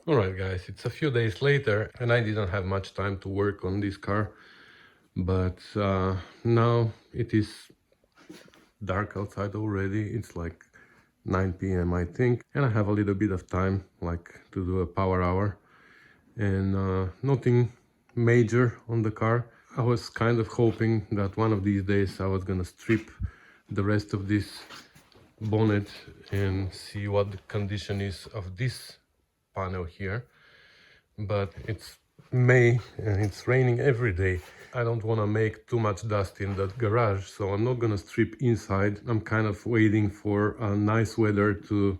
Alright guys, it's a few days later and I didn't have much time to work on this car, but now it is dark outside already. It's like 9 p.m. I think, and I have a little bit of time like to do a power hour, and nothing major on the car. I was kind of hoping that one of these days I was gonna strip the rest of this bonnet and see what the condition is of this panel here, but it's May and it's raining every day. I don't want to make too much dust in that garage, so I'm not gonna strip inside. I'm kind of waiting for a nice weather to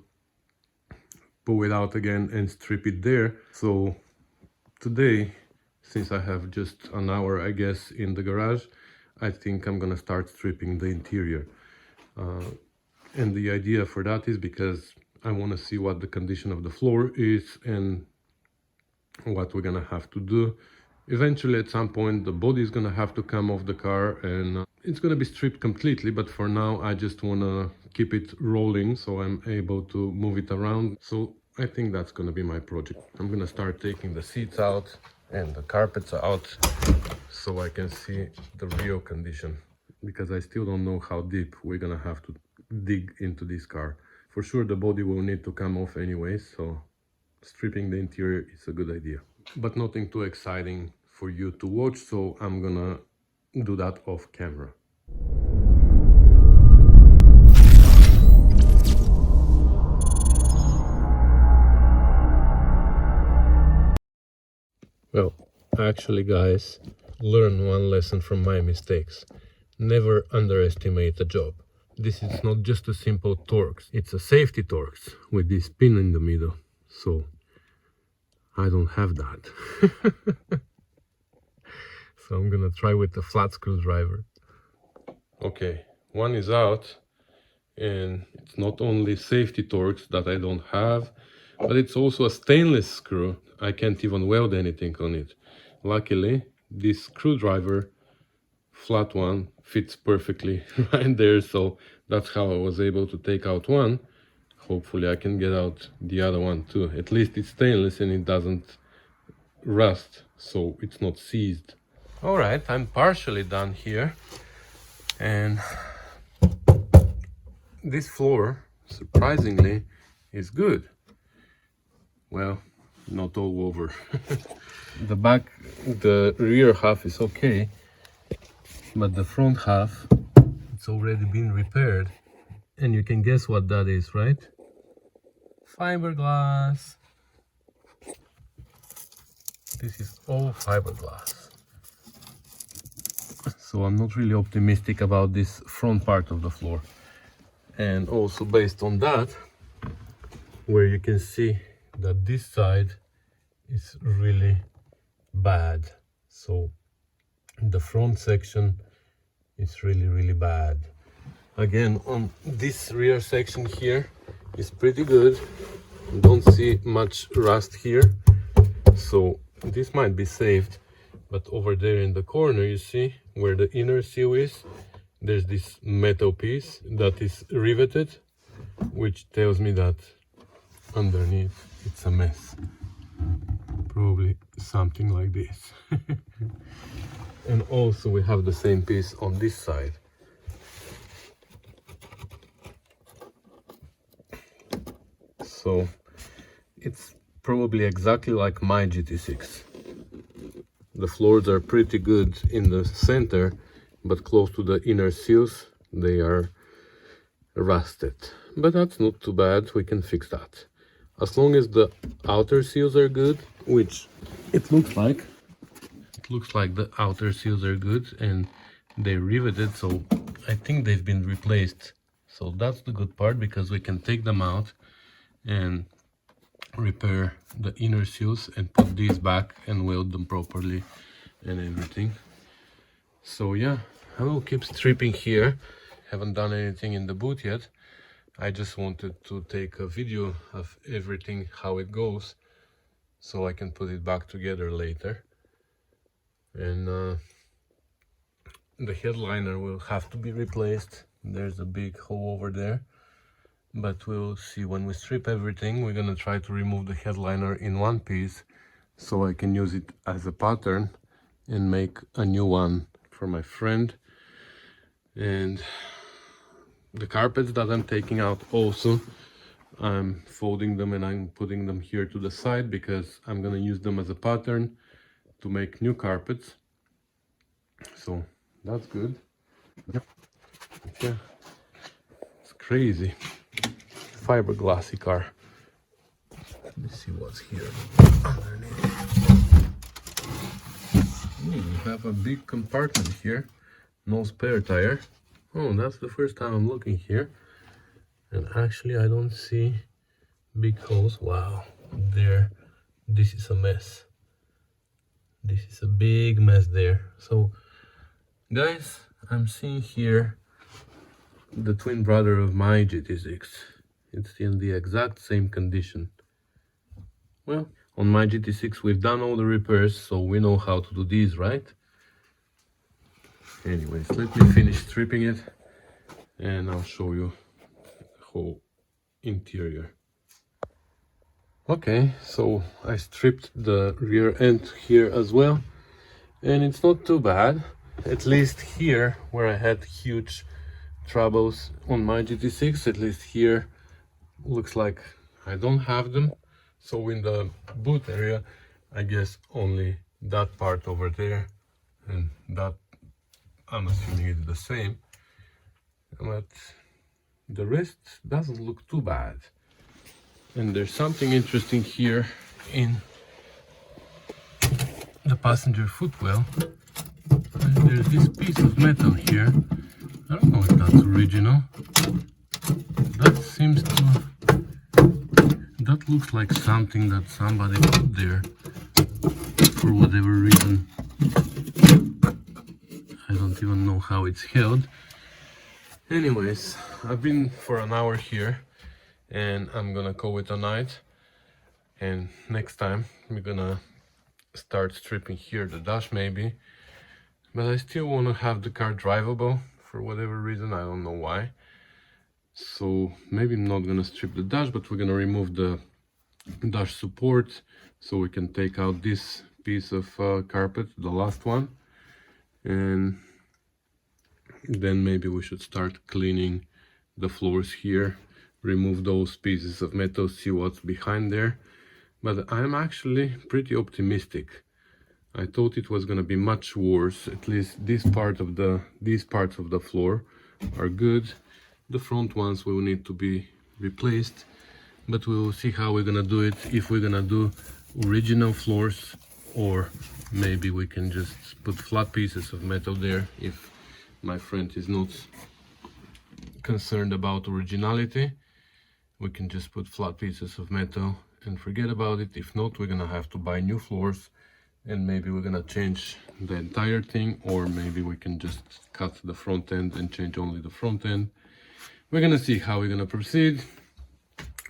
pull it out again and strip it there. So today, since I have just an hour I guess in the garage, I think I'm gonna start stripping the interior. And the idea for that is because I want to see what the condition of the floor is and what we're gonna have to do. Eventually at some point the body is gonna have to come off the car and it's gonna be stripped completely, but for now I just want to keep it rolling so I'm able to move it around. So I think that's gonna be my project. I'm gonna start taking the seats out and the carpets out so I can see the real condition, because I still don't know how deep we're gonna have to dig into this car. For sure the body will need to come off anyway, so stripping the interior is a good idea, but nothing too exciting for you to watch, so I'm gonna do that off camera. Well, actually guys, learn one lesson from my mistakes. Never underestimate a job. This is not just a simple Torx, it's a safety Torx with this pin in the middle, so I don't have that. So I'm gonna try with the flat screwdriver. Okay, one is out, and it's not only safety Torx that I don't have, but it's also a stainless screw. I can't even weld anything on it. Luckily, this screwdriver, flat one, fits perfectly right there, so that's how I was able to take out one. Hopefully I can get out the other one too. At least it's stainless and it doesn't rust, so it's not seized. All right, I'm partially done here, and this floor, surprisingly, is good. Well, not all over. The rear half is okay, but the front half, it's already been repaired. And you can guess what that is, right? Fiberglass. This is all fiberglass. So I'm not really optimistic about this front part of the floor. And also based on that, where you can see that this side is really bad. So the front section is really bad. Again, on this rear section here is pretty good. Don't see much rust here, so this might be saved. But over there in the corner, you see where the inner seal is, there's this metal piece that is riveted, which tells me that underneath it's a mess. Probably something like this. And also we have the same piece on this side. So it's probably exactly like my GT6. The floors are pretty good in the center, but close to the inner seals they are rusted. But that's not too bad, we can fix that. As long as the outer seals are good, which it looks like. It looks like the outer seals are good and they're riveted, so I think they've been replaced. So that's the good part, because we can take them out and repair the inner seals and put these back and weld them properly and everything. So yeah, I will keep stripping here. Haven't done anything in the boot yet. I just wanted to take a video of everything, how it goes, so I can put it back together later. And the headliner will have to be replaced. There's a big hole over there, but we'll see. When we strip everything, we're gonna try to remove the headliner in one piece so I can use it as a pattern and make a new one for my friend. And the carpets that I'm taking out also, I'm folding them and I'm putting them here to the side because I'm gonna use them as a pattern to make new carpets. So that's good. Yep. Yeah, it's crazy. Fiberglassy car. Let me see what's here underneath. We have a big compartment here. No spare tire. Oh, that's the first time I'm looking here. And actually I don't see big holes. Wow, there. This is a mess. This is a big mess there. So guys, I'm seeing here the twin brother of my GT6. It's in the exact same condition. Well, on my GT6 we've done all the repairs, so we know how to do these, right? Anyways, let me finish stripping it and I'll show you the whole interior. Okay, so I stripped the rear end here as well, and it's not too bad. At least here, where I had huge troubles on my GT6, at least here looks like I don't have them. So in the boot area, I guess only that part over there and that, I'm assuming it's the same, but the rest doesn't look too bad. And there's something interesting here in the passenger footwell. And there's this piece of metal here. I don't know if that's original. That seems to... that looks like something that somebody put there for whatever reason. I don't even know how it's held. Anyways, I've been for an hour here and I'm gonna call it a night. And next time we're gonna start stripping here the dash maybe. But I still want to have the car drivable for whatever reason, I don't know why. So maybe I'm not gonna strip the dash, but we're gonna remove the dash support so we can take out this piece of carpet, the last one, and then maybe we should start cleaning the floors here, remove those pieces of metal, see what's behind there. But I'm actually pretty optimistic. I thought it was gonna be much worse. At least these parts of the floor are good. The front ones will need to be replaced, but we will see how we're gonna do it, if we're gonna do original floors or maybe we can just put flat pieces of metal there if my friend is not concerned about originality. We can just put flat pieces of metal and forget about it. If not, we're gonna have to buy new floors and maybe we're gonna change the entire thing, or maybe we can just cut the front end and change only the front end. We're gonna see how we're gonna proceed,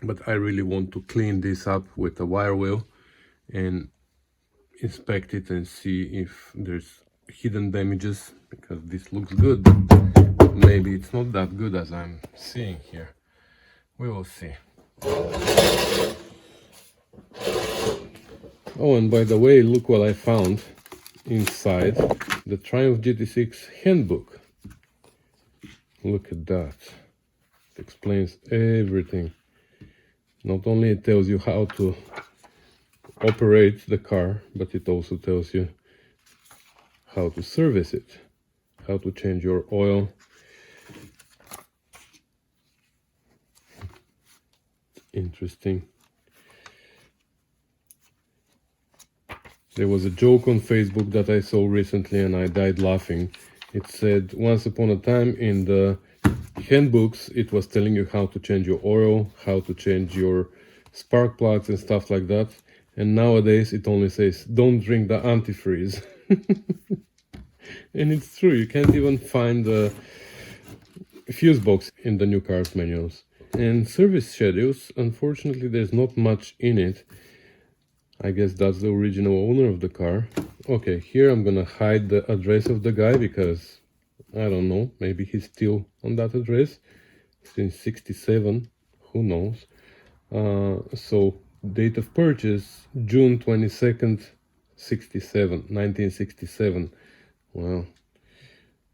but I really want to clean this up with a wire wheel and inspect it and see if there's hidden damages, because this looks good, but maybe it's not that good as I'm seeing here. We will see. Oh, and by the way, look what I found inside the Triumph GT6 handbook. Look at that. It explains everything. Not only it tells you how to operate the car, but it also tells you how to service it, how to change your oil. Interesting. There was a joke on Facebook that I saw recently and I died laughing. It said, once upon a time in the handbooks, it was telling you how to change your oil, how to change your spark plugs and stuff like that. And nowadays it only says, don't drink the antifreeze. And it's true, you can't even find the fuse box in the new cars manuals. And service schedules, unfortunately there's not much in it. I guess that's the original owner of the car. Okay, here I'm gonna hide the address of the guy because I don't know, maybe he's still on that address since 67. who knows. So date of purchase June 22nd, 1967. Well,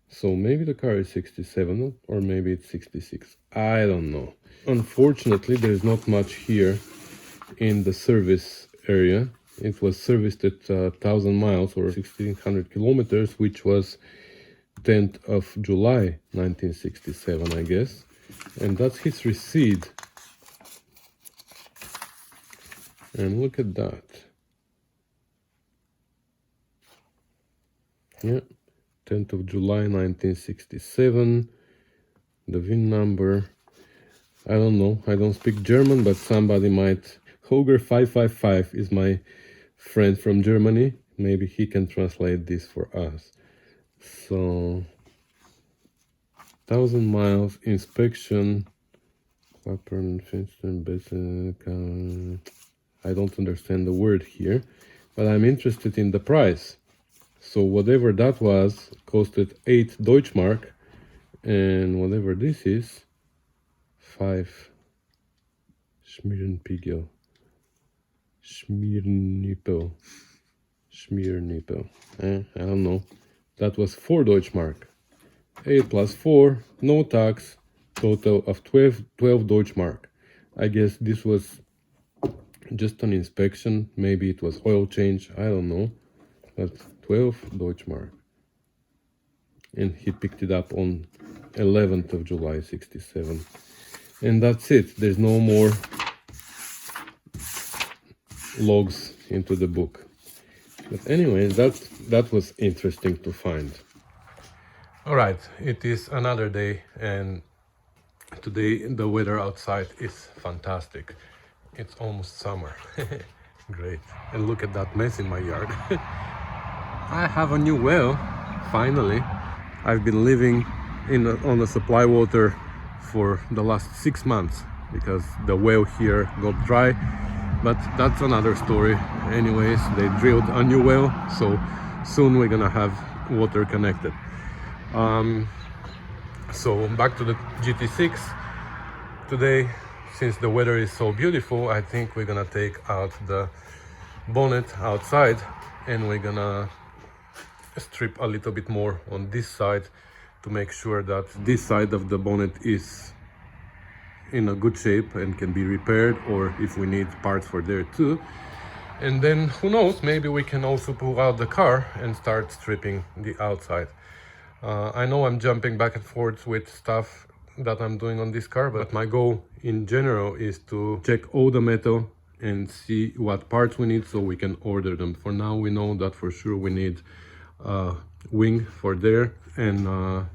so maybe the car is 67 or maybe it's 66. I don't know. Unfortunately, there's not much here in the service area. It was serviced at 1,000 miles or 1,600 kilometers, which was 10th of July 1967, I guess. And that's his receipt. And look at that. Yeah, 10th of July 1967. The VIN number. I don't know. I don't speak German, but somebody might. Hoger 555 is my friend from Germany. Maybe he can translate this for us. So 1,000 miles inspection. I don't understand the word here, but I'm interested in the price. So whatever that was costed 8 Deutschmark, and whatever this is 5 Schmiernippel. I don't know. That was 4 Deutschmark. 8 plus 4, no tax, total of 12 Deutschmark. I guess this was just an inspection, maybe it was oil change, I don't know. But 12 Deutschmark. And he picked it up on 11th of July 67. And that's it. There's no more logs into the book. But anyway, that was interesting to find. All right, it is another day, and today the weather outside is fantastic. It's almost summer. Great. And look at that mess in my yard. I have a new well, finally. I've been living on the supply water for the last 6 months because the well here got dry, but that's another story. Anyways, they drilled a new well, so soon we're gonna have water connected. So back to the GT6 today. Since the weather is so beautiful, I think we're gonna take out the bonnet outside and we're gonna strip a little bit more on this side to make sure that this side of the bonnet is in a good shape and can be repaired, or if we need parts for there too. And then who knows, maybe we can also pull out the car and start stripping the outside. I know I'm jumping back and forth with stuff that I'm doing on this car, but my goal in general is to check all the metal and see what parts we need so we can order them. For now, we know that for sure we need wing for there, and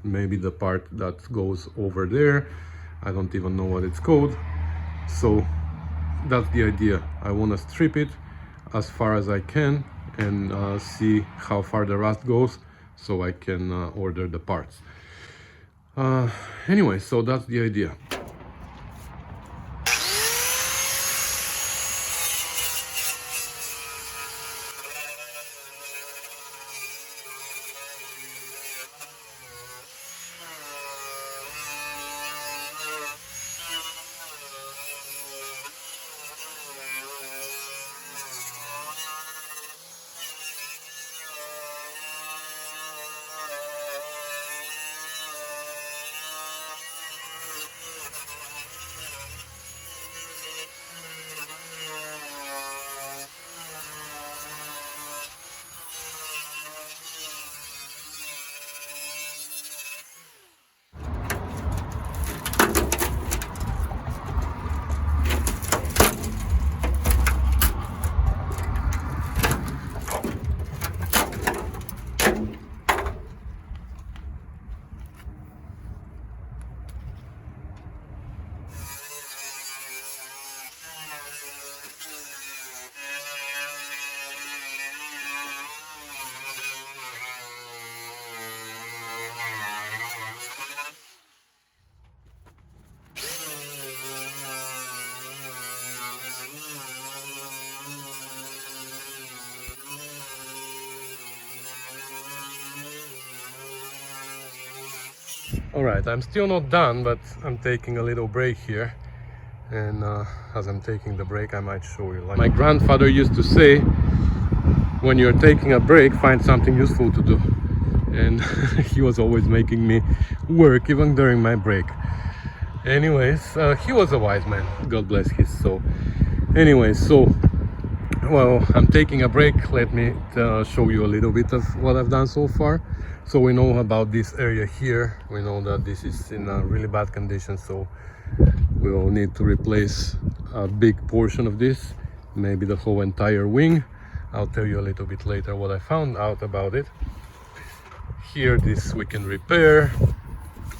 maybe the part that goes over there. I don't even know what it's called. So that's the idea. I want to strip it as far as I can and see how far the rust goes so I can order the parts. Anyway, so that's the idea. All right, I'm still not done, but I'm taking a little break here. and as I'm taking the break I might show you. Like my grandfather used to say, when you're taking a break, find something useful to do, and he was always making me work even during my break. Anyways, he was a wise man, God bless his soul. Anyways, so well, I'm taking a break. Let me show you a little bit of what I've done so far. So we know about this area here. We know that this is in a really bad condition, so we will need to replace a big portion of this, maybe the whole entire wing. I'll tell you a little bit later what I found out about it. Here, this we can repair.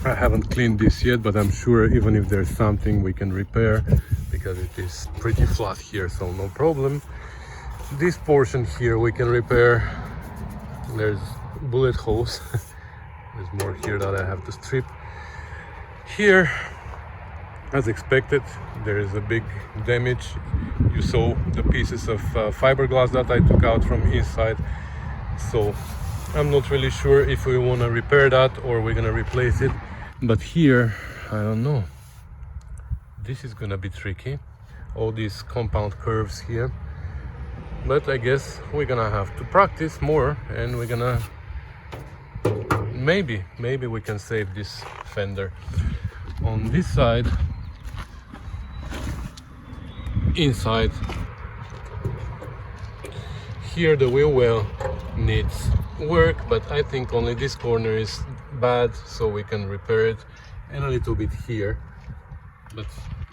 I haven't cleaned this yet, but I'm sure even if there's something we can repair, because it is pretty flat here, so no problem. This portion here we can repair. There's bullet holes. There's more here that I have to strip. Here, as expected, there is a big damage. You saw the pieces of fiberglass that I took out from inside, so I'm not really sure if we want to repair that or we're gonna replace it. But here, I don't know, this is gonna be tricky, all these compound curves here, but I guess we're gonna have to practice more, and we're gonna maybe we can save this fender. On this side, inside here, the wheel well needs work, but I think only this corner is bad, so we can repair it, and a little bit here, but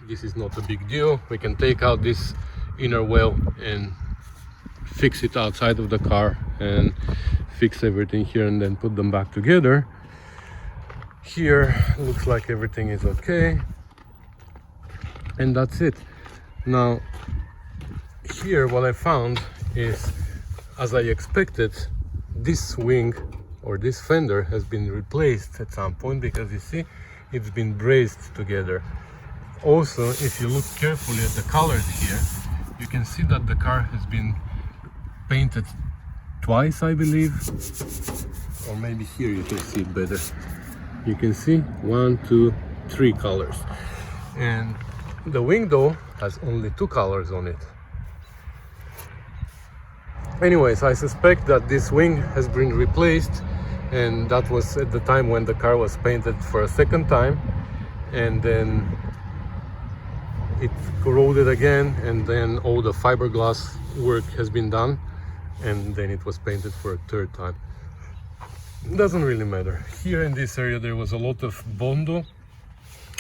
this is not a big deal. We can take out this inner well and fix it outside of the car and fix everything here and then put them back together. Here looks like everything is okay, and that's it. Now here what I found is, as I expected, this wing or this fender has been replaced at some point, because you see it's been braced together. Also, if you look carefully at the colors here, you can see that the car has been painted twice, I believe, or maybe here you can see it better. You can see 1, 2, 3 colors, and the window has only 2 colors on it. Anyways, I suspect that this wing has been replaced, and that was at the time when the car was painted for a second time, and then it corroded again, and then all the fiberglass work has been done, and then it was painted for a third time. It doesn't really matter. Here in this area there was a lot of bondo.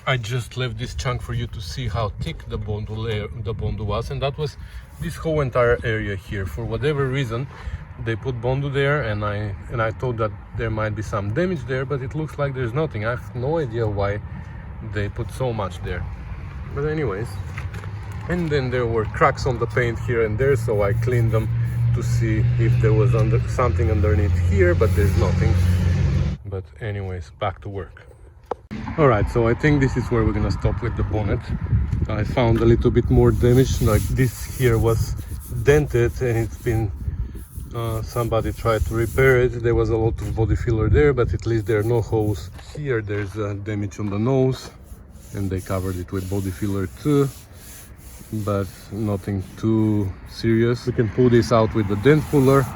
I just left this chunk for you to see how thick the bondo was, and that was this whole entire area here. For whatever reason they put bondo there, and I thought that there might be some damage there, but it looks like there's nothing. I have no idea why they put so much there, but anyways. And then there were cracks on the paint here and there, so I cleaned them to see if there was something underneath here, but there's nothing. But anyways, back to work. Alright, so I think this is where we're gonna stop with the bonnet. I found a little bit more damage, like this here was dented, and it's been somebody tried to repair it. There was a lot of body filler there, but at least there are no holes. Here there's damage on the nose, and they covered it with body filler too, but nothing too serious. We can pull this out with the dent puller,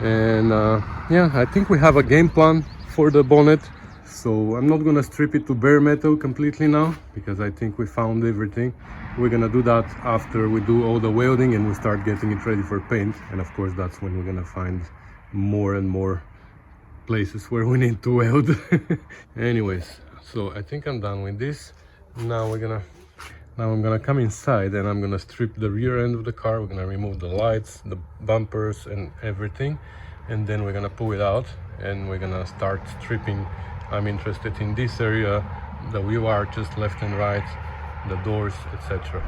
and yeah, I think we have a game plan for the bonnet. So I'm not gonna strip it to bare metal completely now, because I think we found everything. We're gonna do that after we do all the welding and we start getting it ready for paint, and of course that's when we're gonna find more and more places where we need to weld. Anyways, so I think I'm done with this. Now I'm gonna come inside, and I'm gonna strip the rear end of the car. We're gonna remove the lights, the bumpers and everything, and then we're gonna pull it out and we're gonna start stripping. I'm interested in this area, the wheel arches left and right, the doors, etc.